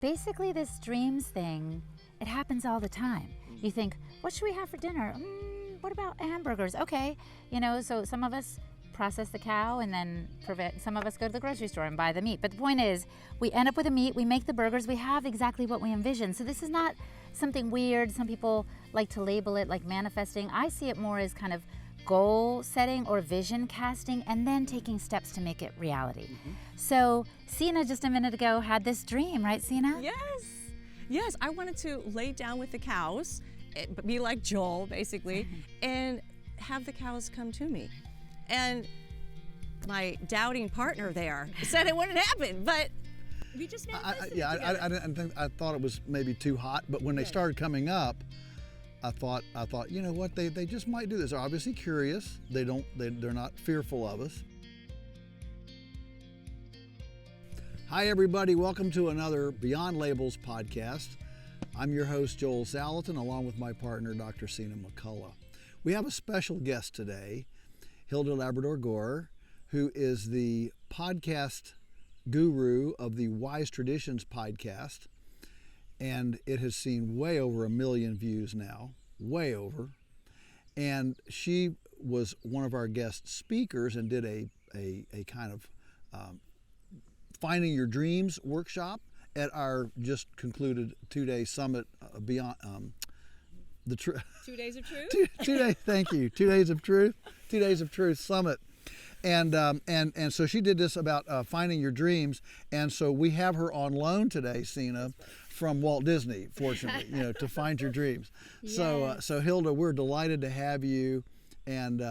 Basically, this dreams thing, it happens all the time. You think, what should we have for dinner? What about hamburgers? Okay, so some of us process the cow and then some of us go to the grocery store and buy the meat. But the point is, we end up with the meat, we make the burgers, we have exactly what we envision. So this is not something weird. Some people like to label it like manifesting. I see it more as kind of goal setting or vision casting and then taking steps to make it reality. So Sina just a minute ago had this dream, right, Sina? Yes, I wanted to lay down with the cows, be like Joel basically, and have the cows come to me. And my doubting partner there said it wouldn't happen, but we just manifested it. I thought it was maybe too hot, but when they started coming up, I thought, you know what, they just might do this. They're obviously curious. They're not fearful of us. Hi everybody, welcome to another Beyond Labels podcast. I'm your host Joel Salatin, along with my partner Dr. Sina McCullough. We have a special guest today, Hilda Labrador, who is the podcast guru of the Wise Traditions podcast. And it has seen way over 1 million views now, way over. And she was one of our guest speakers and did a kind of Finding Your Dreams workshop at our just concluded 2-day summit beyond 2 days of truth. 2 days. Thank you. 2 days of truth. 2 days of truth summit. And so she did this about finding your dreams, and so we have her on loan today, Sina, from Walt Disney, fortunately, to find your dreams. Yes. So Hilda, we're delighted to have you, and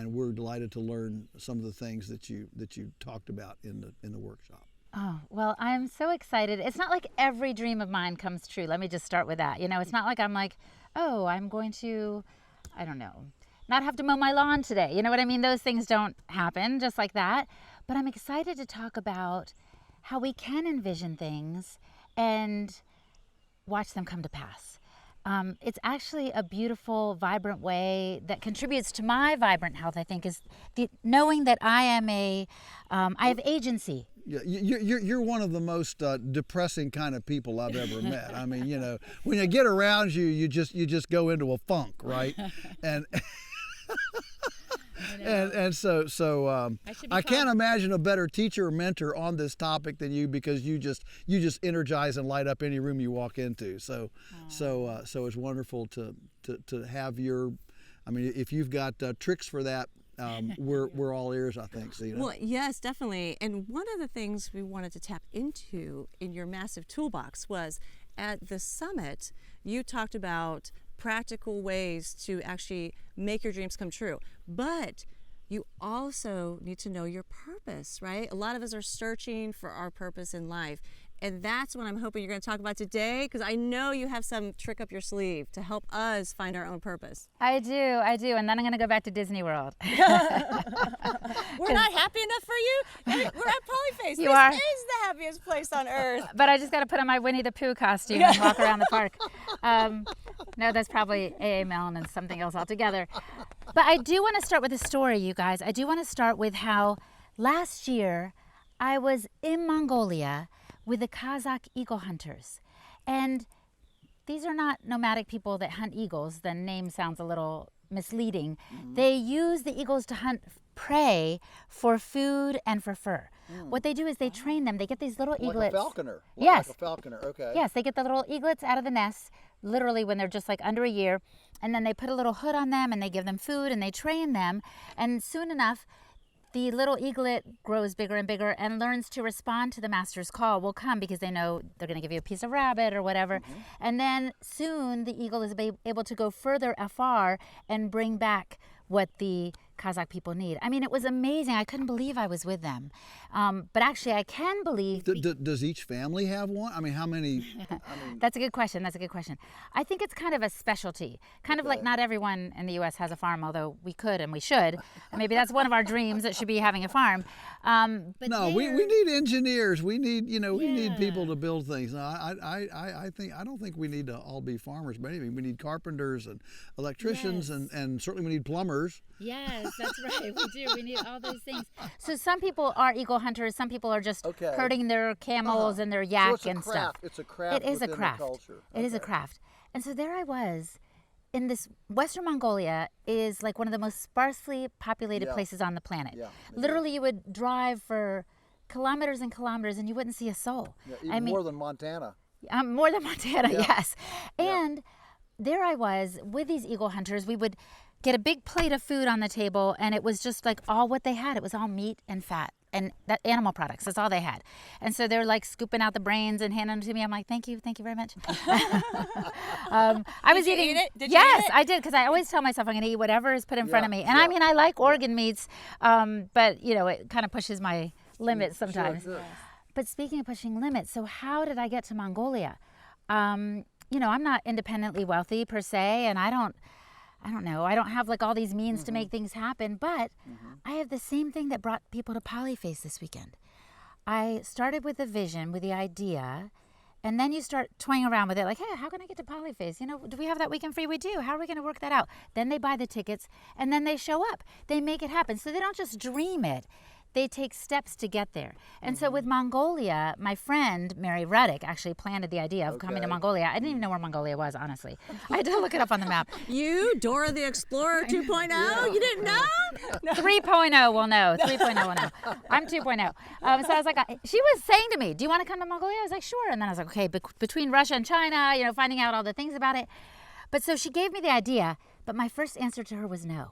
we're delighted to learn some of the things that you talked about in the workshop. Oh, well, I'm so excited. It's not like every dream of mine comes true. Let me just start with that. It's not like I'm like, oh, I'm going to, I don't know, not have to mow my lawn today. You know what I mean? Those things don't happen just like that. But I'm excited to talk about how we can envision things and watch them come to pass. It's actually a beautiful, vibrant way that contributes to my vibrant health, I think, is knowing that I am I have agency. Yeah, you're one of the most depressing kind of people I've ever met. I mean, when you get around you, you just go into a funk, right? And so I can't imagine a better teacher or mentor on this topic than you, because you just energize and light up any room you walk into. So it's wonderful to have your. I mean, if you've got tricks for that. We're all ears, I think, Sina. Well, yes, definitely. And one of the things we wanted to tap into in your massive toolbox was at the summit, you talked about practical ways to actually make your dreams come true. But you also need to know your purpose, right? A lot of us are searching for our purpose in life. And that's what I'm hoping you're going to talk about today, because I know you have some trick up your sleeve to help us find our own purpose. I do. And then I'm going to go back to Disney World. We're not happy enough for you? We're at Polyface. This is the happiest place on earth. But I just got to put on my Winnie the Pooh costume and walk around the park. No, that's probably A.A. Milne and something else altogether. But I do want to start with a story, you guys. I do want to start with how last year I was in Mongolia with the Kazakh eagle hunters. And these are not nomadic people that hunt eagles. The name sounds a little misleading. Mm-hmm. They use the eagles to hunt prey for food and for fur. What they do is they train them. They get these little eaglets. Like a falconer. Yes. Like a falconer, okay. Yes, they get the little eaglets out of the nests, literally when they're just like under a year. And then they put a little hood on them and they give them food and they train them. And soon enough, the little eaglet grows bigger and bigger and learns to respond to the master's call. Will come because they know they're going to give you a piece of rabbit or whatever. Mm-hmm. And then soon the eagle is able to go further afar and bring back what the Kazakh people need. I mean, it was amazing. I couldn't believe I was with them. But actually, I can believe... Does each family have one? I mean, how many... That's a good question. I think it's kind of a specialty. Kind of like not everyone in the U.S. has a farm, although we could and we should. Maybe that's one of our dreams, that should be having a farm. But no, we need engineers. We need, we need people to build things. No, I don't think we need to all be farmers, but anyway, we need carpenters and electricians and certainly we need plumbers. Yes. that's right. We do. We need all those things. So some people are eagle hunters. Some people are just herding their camels and their yak and stuff. It's a craft. It is a craft. The culture. It is a craft. And so there I was. In this Western Mongolia is like one of the most sparsely populated places on the planet. Yeah, literally, you would drive for kilometers and kilometers and you wouldn't see a soul. Yeah, even more than Montana. More than Montana, yes. And there I was with these eagle hunters. We would get a big plate of food on the table, and it was just like all what they had. It was all meat and fat and that animal products. That's all they had. And so they're like scooping out the brains and handing them to me. I'm like, thank you very much. I was Did you eating. eat it? Did you yes, eat it? I did, because I always tell myself I'm going to eat whatever is put in front of me. And yeah. I mean, I like organ meats, but you know, it kind of pushes my limits sometimes. Sure. But speaking of pushing limits, so how did I get to Mongolia? You know, I'm not independently wealthy per se, and I don't know, I don't have like all these means to make things happen, but I have the same thing that brought people to Polyface this weekend. I started with the vision, with the idea, and then you start toying around with it, like, hey, how can I get to Polyface? You know, do we have that weekend free? We do. How are we going to work that out? Then they buy the tickets, and then they show up. They make it happen. So they don't just dream it. They take steps to get there. And so with Mongolia, my friend, Mary Ruddick, actually planted the idea of coming to Mongolia. I didn't even know where Mongolia was, honestly. I had to look it up on the map. You, Dora the Explorer 2.0, you didn't know? 3.0 will know. 3.0 will know. I'm 2.0. So I was like, she was saying to me, do you want to come to Mongolia? I was like, sure. And then I was like, okay, between Russia and China, you know, finding out all the things about it. But so she gave me the idea, but my first answer to her was no.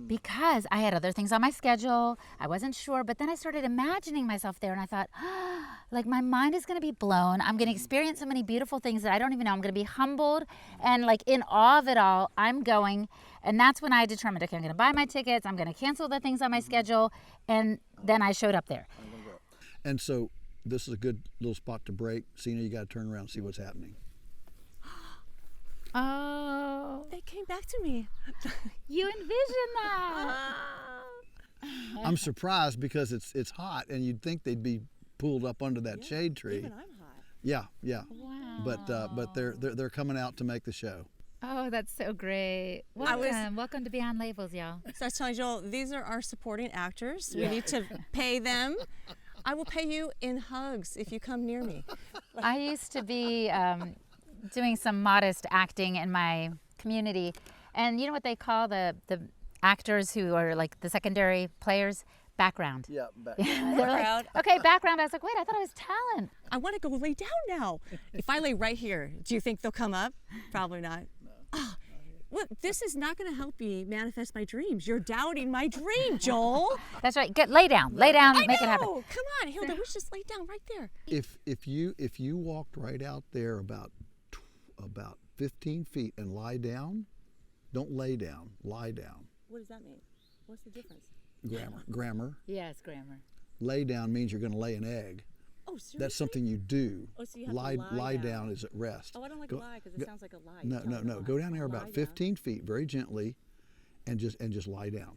Because I had other things on my schedule. I wasn't sure, but then I started imagining myself there, and I thought, like, my mind is going to be blown. I'm going to experience so many beautiful things that I don't even know. I'm going to be humbled and like in awe of it all. I'm going, and that's when I determined, okay, I'm going to buy my tickets. I'm going to cancel the things on my schedule, and then I showed up there. And so this is a good little spot to break. Sina, you got to turn around and see what's happening. Oh, They came back to me. you envisioned that. I'm surprised because it's hot, and you'd think they'd be pulled up under that shade tree. Even I'm hot. Yeah, yeah. Wow. But they're coming out to make the show. Oh, that's so great. Welcome to Beyond Labels, y'all. So I was telling Joel, these are our supporting actors. We need to pay them. I will pay you in hugs if you come near me. I used to be doing some modest acting in my community, and you know what they call the actors who are like the secondary players? Background. Yeah, They're like, okay, background. I was like, wait, I thought I was talent. I want to go lay down now. If I lay right here, do you think they'll come up? Probably not. Oh, well, this is not going to help me manifest my dreams. You're doubting my dream, Joel. That's right. Lay down, make it happen. Come on, Hilda, we should just lay down right there. If you walked right out there about 15 feet and lie down, don't lay down, lie down. What does that mean? What's the difference? Grammar. Yes, grammar. Lay down means you're going to lay an egg. Oh, seriously? That's something you do. Oh, so you have to lie down is at rest. Oh, I don't like lie because it sounds like a lie. No. Go down there about 15 feet, very gently, and just lie down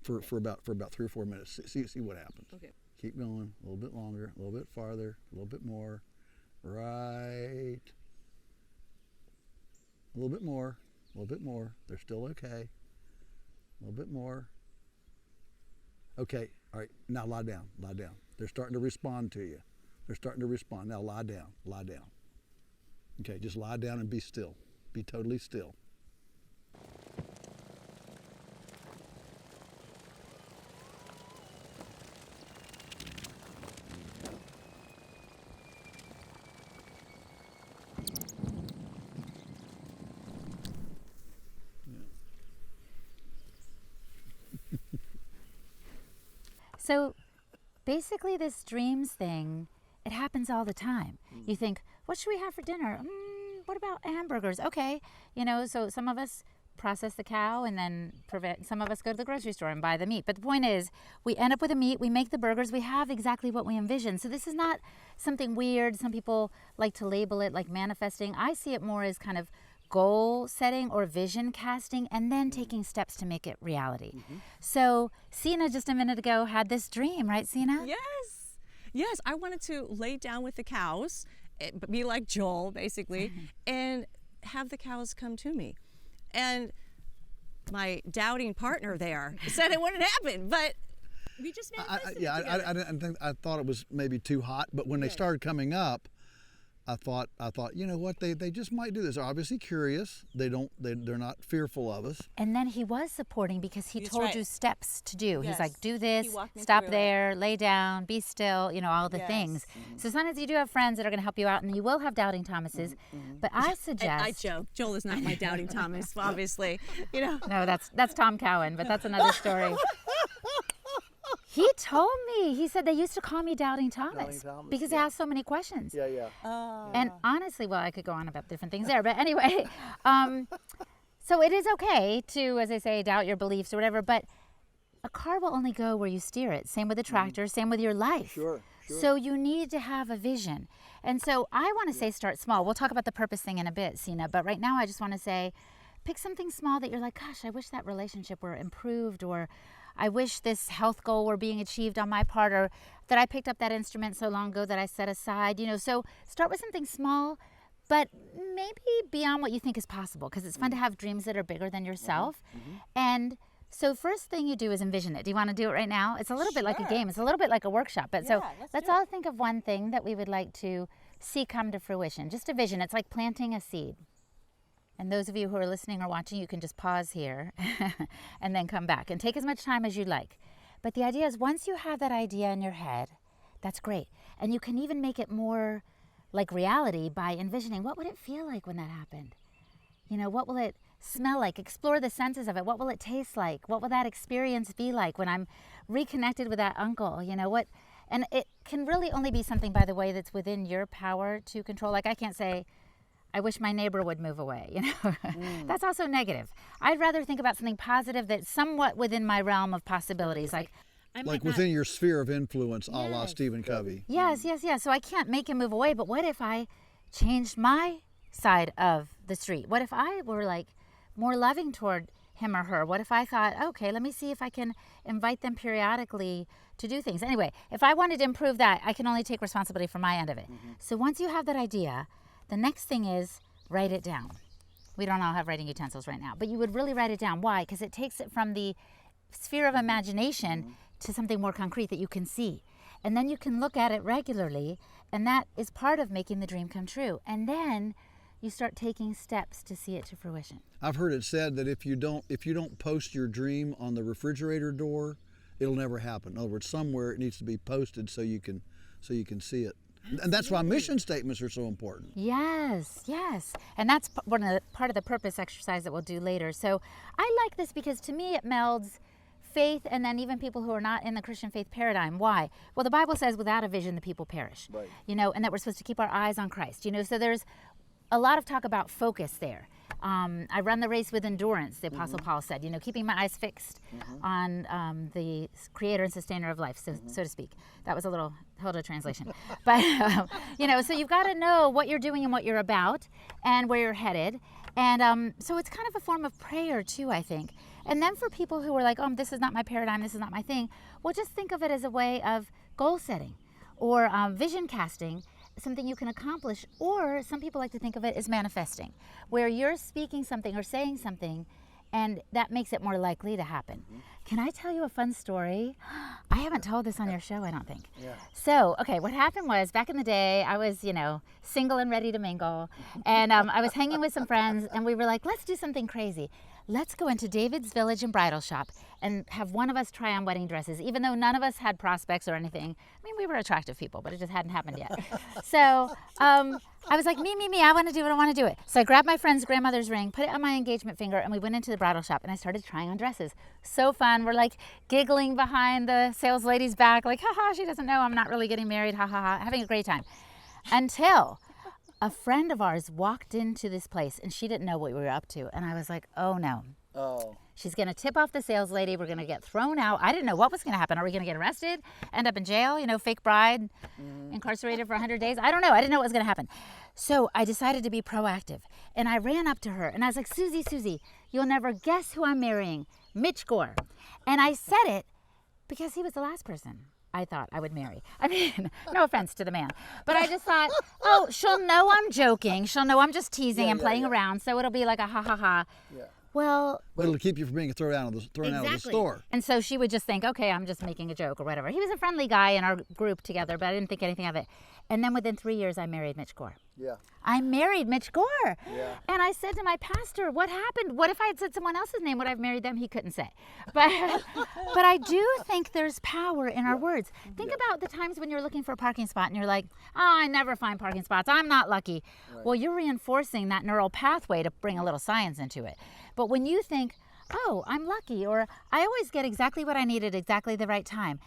for about 3 or 4 minutes. See what happens. Okay. Keep going a little bit longer, a little bit farther, a little bit more. Right. A little bit more. A little bit more. They're still okay. A little bit more. Okay. All right. Now lie down. Lie down. They're starting to respond to you. They're starting to respond. Now lie down. Lie down. Okay. Just lie down and be still. Be totally still. So basically this dreams thing, it happens all the time. You think, what should we have for dinner? What about hamburgers? Okay. You know, so some of us process the cow and then some of us go to the grocery store and buy the meat. But the point is, we end up with the meat, we make the burgers, we have exactly what we envision. So this is not something weird. Some people like to label it like manifesting. I see it more as kind of goal setting or vision casting and then taking steps to make it reality. So Sina just a minute ago had this dream, right, Sina? Yes, I wanted to lay down with the cows, be like Joel basically, and have the cows come to me. And my doubting partner there said it wouldn't happen, but we just manifested it together. I didn't think, I thought it was maybe too hot, but when they started coming up, I thought, you know what, they just might do this. They're obviously curious. They're not fearful of us. And then he was supporting because he That's told right. you steps to do. He's Yes. like, do He this, walked me stop through it. there, lay down, be still, you know, all the Yes. things. So sometimes you do have friends that are going to help you out, and you will have doubting Thomases. But I suggest. I joke. Joel is not my doubting Thomas, obviously. You know. No, that's Tom Cowan, but that's another story. He told me. He said they used to call me Doubting Thomas, Thomas, because he asked so many questions. Yeah. And honestly, well, I could go on about different things there, but anyway, so it is okay to, as I say, doubt your beliefs or whatever, but a car will only go where you steer it. Same with a tractor, same with your life. Sure. So you need to have a vision. And so I want to say start small. We'll talk about the purpose thing in a bit, Sina, but right now I just want to say pick something small that you're like, gosh, I wish that relationship were improved, or I wish this health goal were being achieved on my part, or that I picked up that instrument so long ago that I set aside, you know. So start with something small, but maybe beyond what you think is possible, because it's fun to have dreams that are bigger than yourself. And so first thing you do is envision it. Do you want to do it right now? It's a little bit like a game. It's a little bit like a workshop. But so let's all think of one thing that we would like to see come to fruition. Just a vision. It's like planting a seed. And those of you who are listening or watching, you can just pause here and then come back and take as much time as you'd like. But the idea is, once you have that idea in your head, that's great. And you can even make it more like reality by envisioning, what would it feel like when that happened? You know, what will it smell like? Explore the senses of it. What will it taste like? What will that experience be like when I'm reconnected with that uncle? You know, what? And it can really only be something, by the way, that's within your power to control. Like, I can't say, I wish my neighbor would move away, you know. That's also negative. I'd rather think about something positive that's somewhat within my realm of possibilities. Like Within your sphere of influence, a la Stephen Covey. Yes. So I can't make him move away, but what if I changed my side of the street? What if I were like more loving toward him or her? What if I thought, okay, let me see if I can invite them periodically to do things. Anyway, if I wanted to improve that, I can only take responsibility for my end of it. So once you have that idea, the next thing is write it down. We don't all have writing utensils right now, but you would really write it down. Why? Because it takes it from the sphere of imagination to something more concrete that you can see. And then you can look at it regularly, and that is part of making the dream come true. And then you start taking steps to see it to fruition. I've heard it said that if you don't post your dream on the refrigerator door, it'll never happen. In other words, somewhere it needs to be posted so you can see it. And that's why mission statements are so important. Yes. And that's part of the purpose exercise that we'll do later. So I like this because to me it melds faith and then even people who are not in the Christian faith paradigm. Why? Well, the Bible says without a vision the people perish. Right. You know, and that we're supposed to keep our eyes on Christ. You know, so there's a lot of talk about focus there. I run the race with endurance, the Apostle Paul said, you know, keeping my eyes fixed on the creator and sustainer of life, so to speak. That was a little Hilda translation. But, you know, so you've got to know what you're doing and what you're about and where you're headed. And so it's kind of a form of prayer too, I think. And then for people who are like, oh, this is not my paradigm, this is not my thing, well, just think of it as a way of goal setting or vision casting, something you can accomplish, or some people like to think of it as manifesting, where you're speaking something or saying something and that makes it more likely to happen. Can I tell you a fun story? I haven't told this on your show, I don't think. Yeah. So, okay, what happened was back in the day, I was, you know, single and ready to mingle, and I was hanging with some friends, and we were like, let's do something crazy. Let's go into David's Village and Bridal Shop and have one of us try on wedding dresses, even though none of us had prospects or anything. I mean, we were attractive people, but it just hadn't happened yet. So I was like, me, I want to do it. So I grabbed my friend's grandmother's ring, put it on my engagement finger, and we went into the bridal shop, and I started trying on dresses. So fun. We're like giggling behind the sales lady's back, like, haha, she doesn't know I'm not really getting married, ha ha ha, having a great time. Until a friend of ours walked into this place, and she didn't know what we were up to. And I was like, oh no. Oh. She's going to tip off the sales lady. We're going to get thrown out. I didn't know what was going to happen. Are we going to get arrested, end up in jail, you know, fake bride, incarcerated for 100 days? I don't know. I didn't know what was going to happen. So I decided to be proactive. And I ran up to her, and I was like, Susie, you'll never guess who I'm marrying, Mitch Gore. And I said it because he was the last person I thought I would marry. I mean, no offense to the man. But I just thought, oh, she'll know I'm joking. She'll know I'm just teasing and playing around. So it'll be like a ha ha ha. Yeah. Well, But it'll keep you from being thrown out of the store. And so she would just think, okay, I'm just making a joke or whatever. He was a friendly guy in our group together, but I didn't think anything of it. And then within 3 years, I married Mitch Gore. Yeah. I married Mitch Gore. Yeah. And I said to my pastor, what happened? What if I had said someone else's name? Would I have married them? He couldn't say. But I do think there's power in our words. Think about the times when you're looking for a parking spot and you're like, oh, I never find parking spots. I'm not lucky. Right. Well, you're reinforcing that neural pathway to bring a little science into it. But when you think, oh, I'm lucky, or I always get exactly what I need at exactly the right time,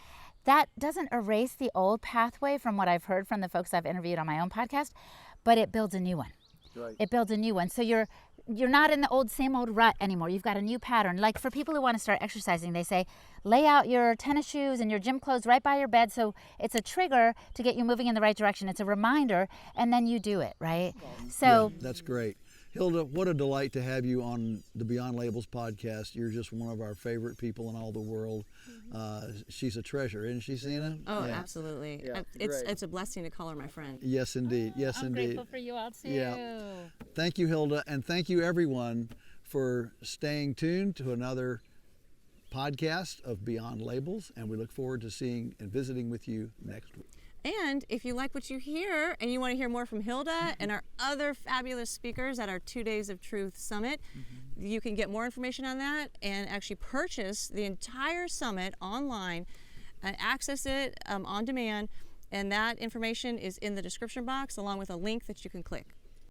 that doesn't erase the old pathway from what I've heard from the folks I've interviewed on my own podcast, but it builds a new one. Right. It builds a new one. So you're not in the same old rut anymore. You've got a new pattern. Like for people who want to start exercising, they say, lay out your tennis shoes and your gym clothes right by your bed. So it's a trigger to get you moving in the right direction. It's a reminder, and then you do it, right? So Yeah, that's great. Hilda, what a delight to have you on the Beyond Labels podcast. You're just one of our favorite people in all the world. She's a treasure, isn't she, Sina? Oh, Yeah. absolutely. Yeah, It's a blessing to call her my friend. Yes, indeed. Yes, I'm indeed. grateful for you all too. Yeah. Thank you, Hilda, and thank you, everyone, for staying tuned to another podcast of Beyond Labels, and we look forward to seeing and visiting with you next week. And if you like what you hear and you want to hear more from Hilda and our other fabulous speakers at our 2 Days of Truth Summit, you can get more information on that and actually purchase the entire summit online and access it on demand. And that information is in the description box along with a link that you can click.